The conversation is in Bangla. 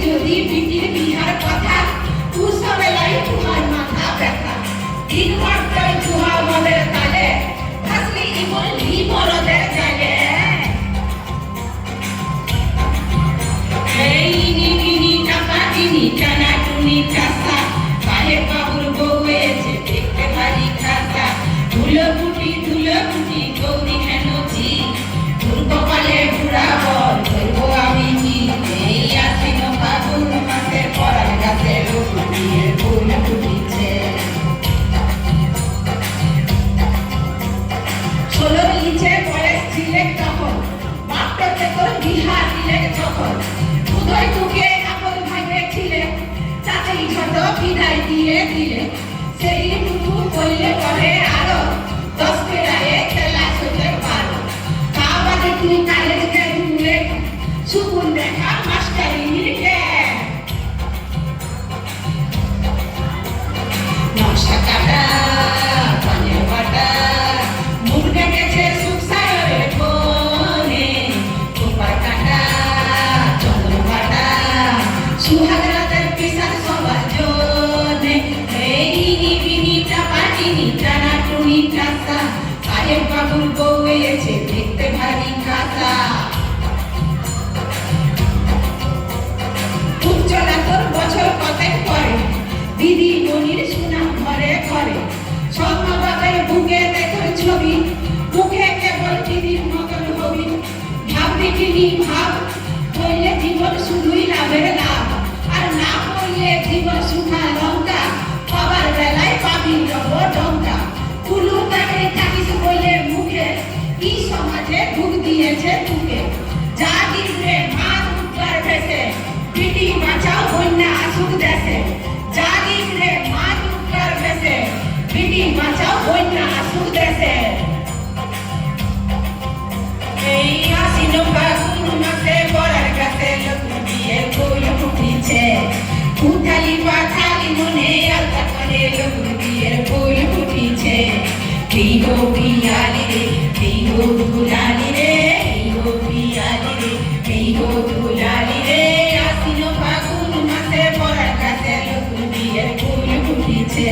যদি বিটির বিহার কথা উৎসবেলাই তোমার মাথা ব্যথা দিন মাত্রই জুহা মদের তালে হাসলি ইমন লিমরদের জালে এই নিনি টাকা দিনি টানা টুনি কাসা সাহেব বাবুর বউ এসে দেখতে ভারী খাসা ধুলো কুটি গৌরী হেনজি তোর কপালে বুড়া বল ধরবো আমি জি এই আশ্বিন ফাগুন মাসে পরার গাছে লোক দিয়ে ফুল ফুটিছে 16 নিচে বয়স ছিলে তখন বাপটাতে তোর বিহা দিলে যখন উদয় তোকে আপন ভাগে ছিলে তাতেই ছোট বিদায় দিয়ে দিলে সেই টুকু বললে পরে আরো 10 পেরায়ে খেলা শুতে পারো তা বাদে তুই কলেজ গ্রাজুয়েট সুকুন দেখা মাস্টারির কে নকশা কাটা পানের বাটা মুরগে গেছে সুখসাগরের কোণে কোপার কাটা চন্দ্র বাটা সুহাগরাতের পিসার সবার জন্যে এই নিবিনিটা পাটিনি টানা টুনি কাসা সাহেব বাবুর বউ এসে দেখতে ভারী খাসা খুব চলা তোর বছর কতেক পরে দিদি মনির সুনাম ঘরে ঘরে সন্মাবাদের বুকে দেখো ছবি মুখে কেবল দিদির মতন হবি ভাব দেখিনি ভাব হইলে জীবন শুধুই লাভের লাভ আর না হইলে জীবন সুখা লঙ্কা পাবার বেলায় পাবি রব ডঙ্কা কুলু তাকে থাকিস বলে মুখে কি সমাজে ঢুক দিয়েছে তুকে যা দিছে মা দুর্গার ভেসে পিটি বাঁচাও বন্যা আসুক দেশে যা দিছে মা দুর্গার ভেসে পিটি বাঁচাও বন্যা আসুক দেশে এই আশ্বিন ফাগুন মাসে পরার গাছে লোক দিয়ে ফুল ফুটিছে উঠালি পাথালি মনে আলতা করে লোক দিয়ে ফুল ফুটিছে এই গো পিয়ালি রে এই গো দুলালি রে এই গো পিয়ালি রে এই গো দুলালি রে আশ্বিন ফাগুন মাসে পরার গাছে লোক দিয়ে ফুল ফুটিছে